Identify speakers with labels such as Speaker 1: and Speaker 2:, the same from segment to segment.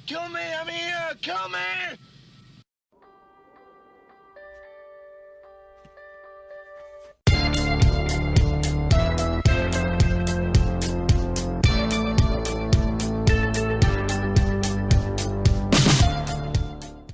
Speaker 1: Kill me, I'm here! Kill me!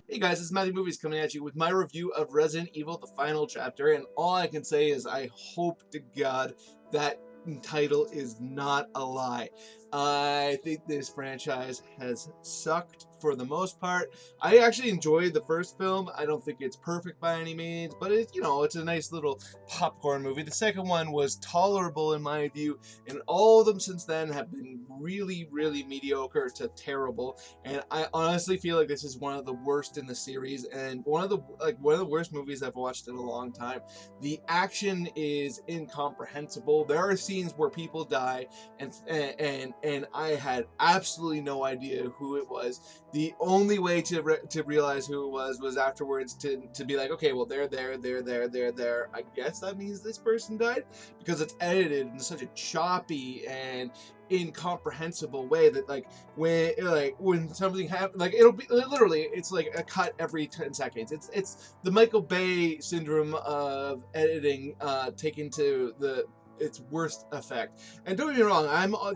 Speaker 2: Hey guys, it's Matthew Movies coming at you with my review of Resident Evil, the final chapter, and all I can say is I hope to God that title is not a lie. I think this franchise has sucked for the most part. I actually enjoyed the first film. I don't think it's perfect by any means, but it's, it's a nice little popcorn movie. The second one was tolerable in my view, and all of them since then have been really, really mediocre to terrible. And I honestly feel like this is one of the worst in the series, and one of the worst movies I've watched in a long time. The action is incomprehensible. There are scenes where people die, and I had absolutely no idea who it was. The only way to realize who it was afterwards to be like, okay, well they're there. I guess that means this person died, because it's edited in such a choppy and incomprehensible way that when something happens, like it'll be literally, it's like a cut every 10 seconds. It's the Michael Bay syndrome of editing taken to its worst effect. And don't get me wrong,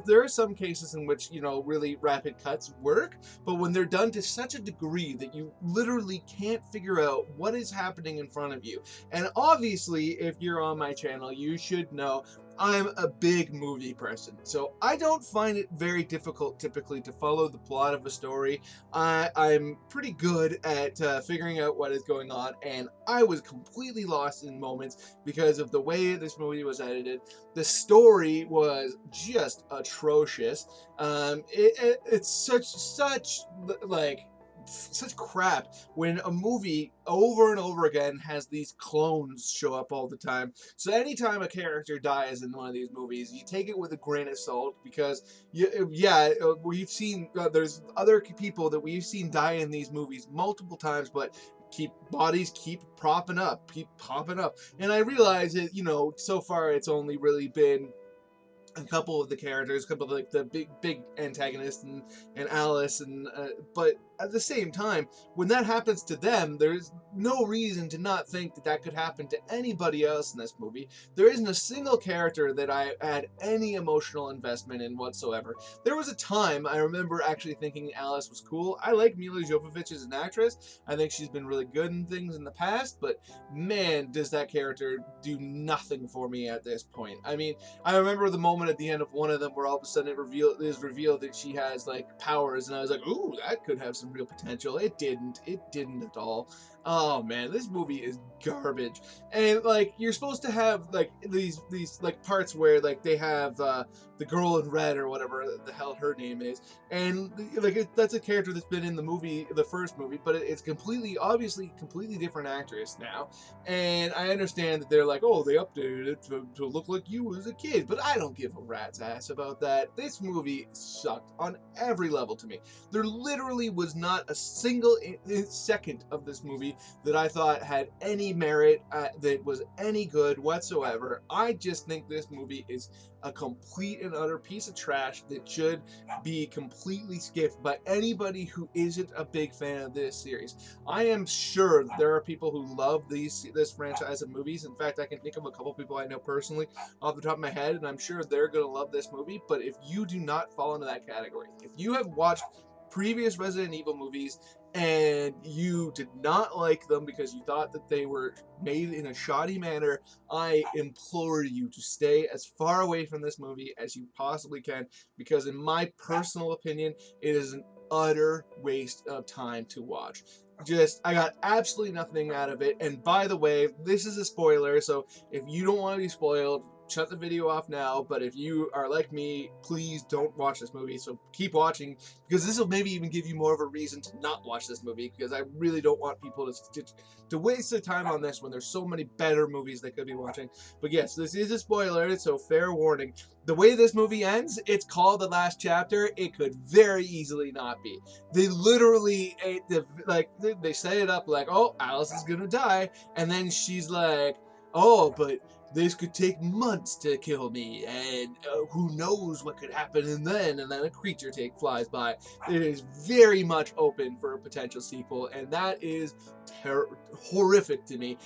Speaker 2: there are some cases in which really rapid cuts work, but when they're done to such a degree that you literally can't figure out what is happening in front of you. And obviously, if you're on my channel, you should know I'm a big movie person, so I don't find it very difficult typically to follow the plot of a story. I'm pretty good at figuring out what is going on, and I was completely lost in moments because of the way this movie was edited. The story was just atrocious. It's such crap when a movie over and over again has these clones show up all the time. So anytime a character dies in one of these movies, you take it with a grain of salt, because we've seen there's other people that we've seen die in these movies multiple times, but bodies keep popping up. And I realize that so far it's only really been a couple of the characters, a couple of like the big antagonists and Alice, but at the same time, when that happens to them, there's no reason to not think that could happen to anybody else in this movie. There isn't a single character that I had any emotional investment in whatsoever. There was a time I remember actually thinking Alice was cool. I like Mila Jovovich as an actress. I think she's been really good in things in the past, but man, does that character do nothing for me at this point. I mean, I remember the moment at the end of one of them where all of a sudden it is revealed that she has like powers, and I was like, ooh, that could have some real potential. It didn't at all. Oh man, this movie is garbage. And like, you're supposed to have like these like parts where like they have the girl in red or whatever the hell her name is, and like that's a character that's been in the first movie, but it's obviously completely different actress now. And I understand that they're like, oh, they updated it to look like you as a kid, but I don't give a rat's ass about that. This movie sucked on every level to me. There literally was not a single second of this movie that I thought had any merit, that was any good whatsoever. I just think this movie is a complete and utter piece of trash that should be completely skipped by anybody who isn't a big fan of this series. I am sure there are people who love this franchise of movies. In fact, I can think of a couple people I know personally off the top of my head, and I'm sure they're going to love this movie. But if you do not fall into that category, if you have watched previous Resident Evil movies and you did not like them because you thought that they were made in a shoddy manner, I implore you to stay as far away from this movie as you possibly can, because in my personal opinion, it is an utter waste of time to watch. I got absolutely nothing out of it. And by the way, this is a spoiler, so if you don't want to be spoiled, shut the video off now. But if you are like me, please don't watch this movie. So keep watching, because this will maybe even give you more of a reason to not watch this movie, because I really don't want people to waste their time on this when there's so many better movies they could be watching. But yes, this is a spoiler, so fair warning. The way this movie ends, it's called the last chapter. It could very easily not be. They literally they set it up like, oh, Alice is gonna die, and then she's like, oh, but this could take months to kill me, and who knows what could happen, and then a creature flies by. It is very much open for a potential sequel, and that is horrific to me.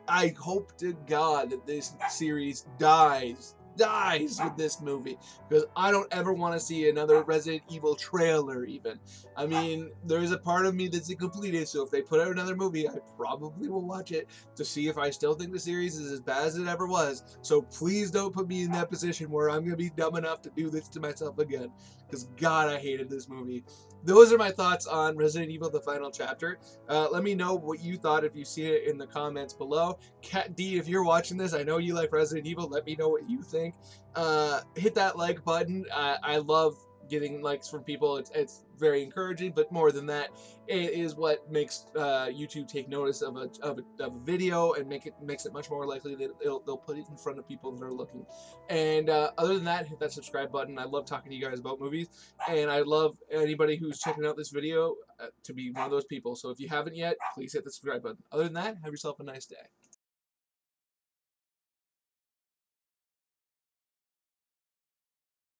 Speaker 2: I hope to God that this series dies with this movie, because I don't ever want to see another Resident Evil trailer even. I mean, there's a part of me that's incomplete, so if they put out another movie, I probably will watch it to see if I still think the series is as bad as it ever was. So please don't put me in that position where I'm going to be dumb enough to do this to myself again, because God, I hated this movie. Those are my thoughts on Resident Evil The Final Chapter. Let me know what you thought if you see it in the comments below. Cat D, if you're watching this, I know you like Resident Evil. Let me know what you think. Hit that like button. I love getting likes from people. It's very encouraging, but more than that, it is what makes YouTube take notice of a video and makes it much more likely that they'll put it in front of people that are looking. And other than that, hit that subscribe button. I love talking to you guys about movies, and I love anybody who's checking out this video to be one of those people. So if you haven't yet, please hit the subscribe button. Other than that, have yourself a nice day.